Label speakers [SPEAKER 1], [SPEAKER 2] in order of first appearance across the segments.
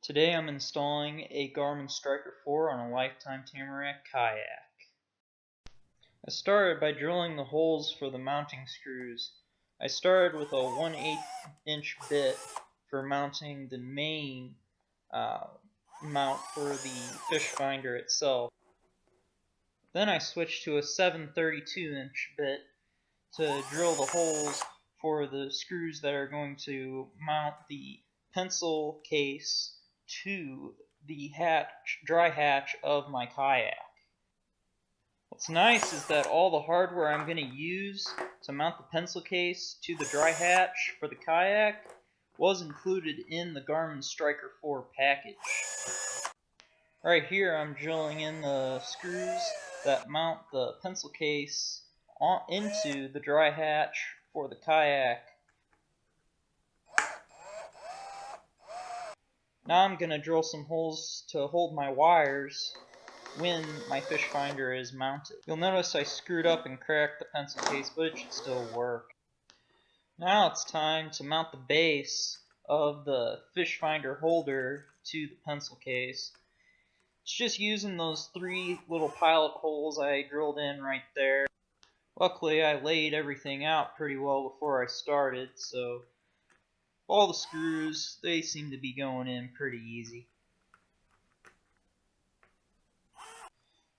[SPEAKER 1] Today I'm installing a Garmin Striker 4 on a Lifetime Tamarak Kayak. I started by drilling the holes for the mounting screws. I started with a 1/8 inch bit for mounting the main mount for the Fishfinder itself. Then I switched to a 7/32 inch bit to drill the holes for the screws that are going to mount the pencil case to the dry hatch of my kayak. What's nice is that all the hardware I'm going to use to mount the pencil case to the dry hatch for the kayak was included in the Garmin Striker 4 package. Right here I'm drilling in the screws that mount the pencil case into the dry hatch for the kayak. Now I'm going to drill some holes to hold my wires when my Fishfinder is mounted. You'll notice I screwed up and cracked the pencil case, but it should still work. Now it's time to mount the base of the Fishfinder holder to the pencil case. It's just using those 3 little pilot holes I drilled in right there. Luckily I laid everything out pretty well before I started, so all the screws, they seem to be going in pretty easy.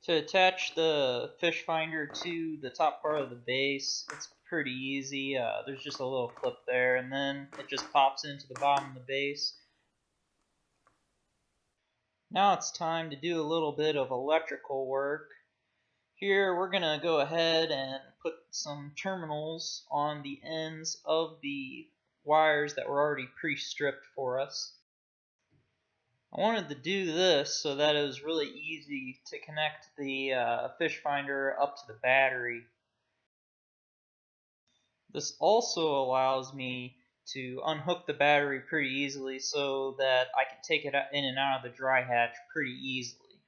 [SPEAKER 1] To attach the Fishfinder to the top part of the base, it's pretty easy. There's just a little clip there, and then it just pops into the bottom of the base. Now it's time to do a little bit of electrical work. Here we're going to go ahead and put some terminals on the ends of the wires that were already pre-stripped for us. I wanted to do this so that it was really easy to connect the Fishfinder up to the battery. This also allows me to unhook the battery pretty easily so that I can take it in and out of the dry hatch pretty easily.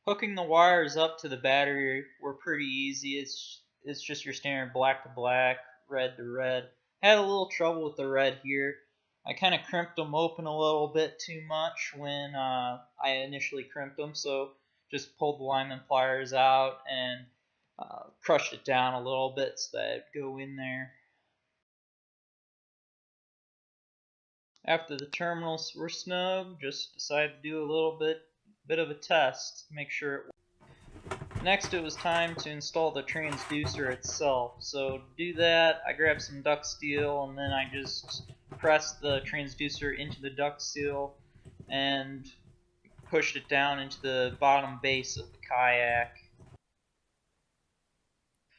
[SPEAKER 1] Hooking the wires up to the battery were pretty easy. It's just your standard black to black, red to red. Had a little trouble with the red here. I kind of crimped them open a little bit too much when I initially crimped them, so just pulled the lineman pliers out and crushed it down a little bit so that it'd go in there. After the terminals were snug, just decided to do a little bit of a test to make sure it worked. Next it was time to install the transducer itself. So to do that, I grabbed some duct steel and then I just pressed the transducer into the duct seal and pushed it down into the bottom base of the kayak.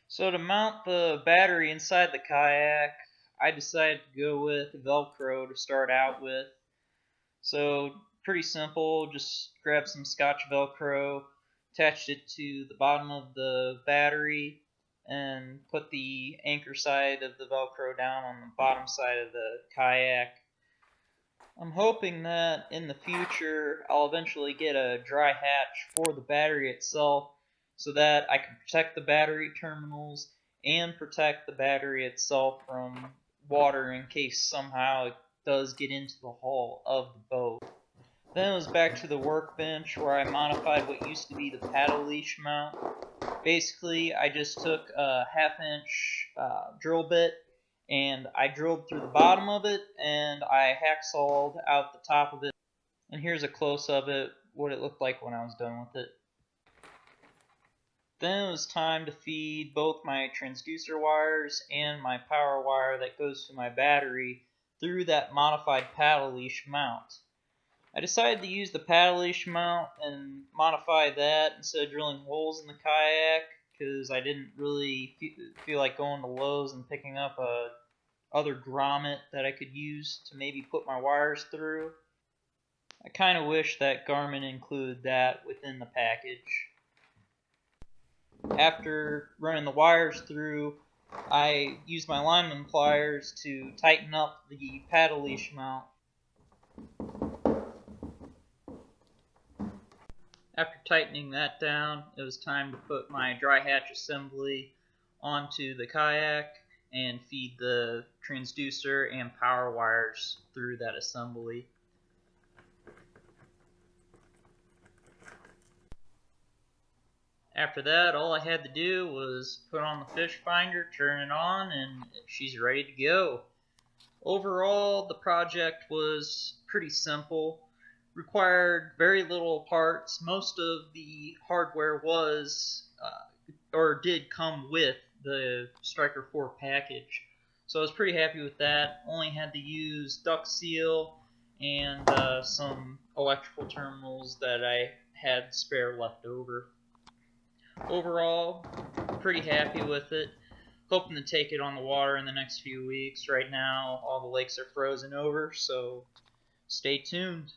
[SPEAKER 1] So to mount the battery inside the kayak, I decided to go with Velcro to start out with. So pretty simple, just grab some Scotch Velcro, attached it to the bottom of the battery, and put the anchor side of the Velcro down on the bottom side of the kayak. I'm hoping that in the future I'll eventually get a dry hatch for the battery itself so that I can protect the battery terminals and protect the battery itself from water in case somehow it does get into the hull of the boat. Then it was back to the workbench where I modified what used to be the paddle leash mount. Basically, I just took a 1/2 inch drill bit and I drilled through the bottom of it and I hacksawed out the top of it. And here's a close of it, what it looked like when I was done with it. Then it was time to feed both my transducer wires and my power wire that goes to my battery through that modified paddle leash mount. I decided to use the paddle leash mount and modify that instead of drilling holes in the kayak because I didn't really feel like going to Lowe's and picking up a other grommet that I could use to maybe put my wires through. I kind of wish that Garmin included that within the package. After running the wires through, I used my lineman pliers to tighten up the paddle leash mount. After tightening that down, it was time to put my dry hatch assembly onto the kayak and feed the transducer and power wires through that assembly. After that, all I had to do was put on the Fishfinder, turn it on, and she's ready to go. Overall, the project was pretty simple, required very little parts. Most of the hardware was or did come with the Striker 4 package. So I was pretty happy with that. Only had to use duct seal and some electrical terminals that I had spare left over. Overall, pretty happy with it. Hoping to take it on the water in the next few weeks. Right now, all the lakes are frozen over, so stay tuned.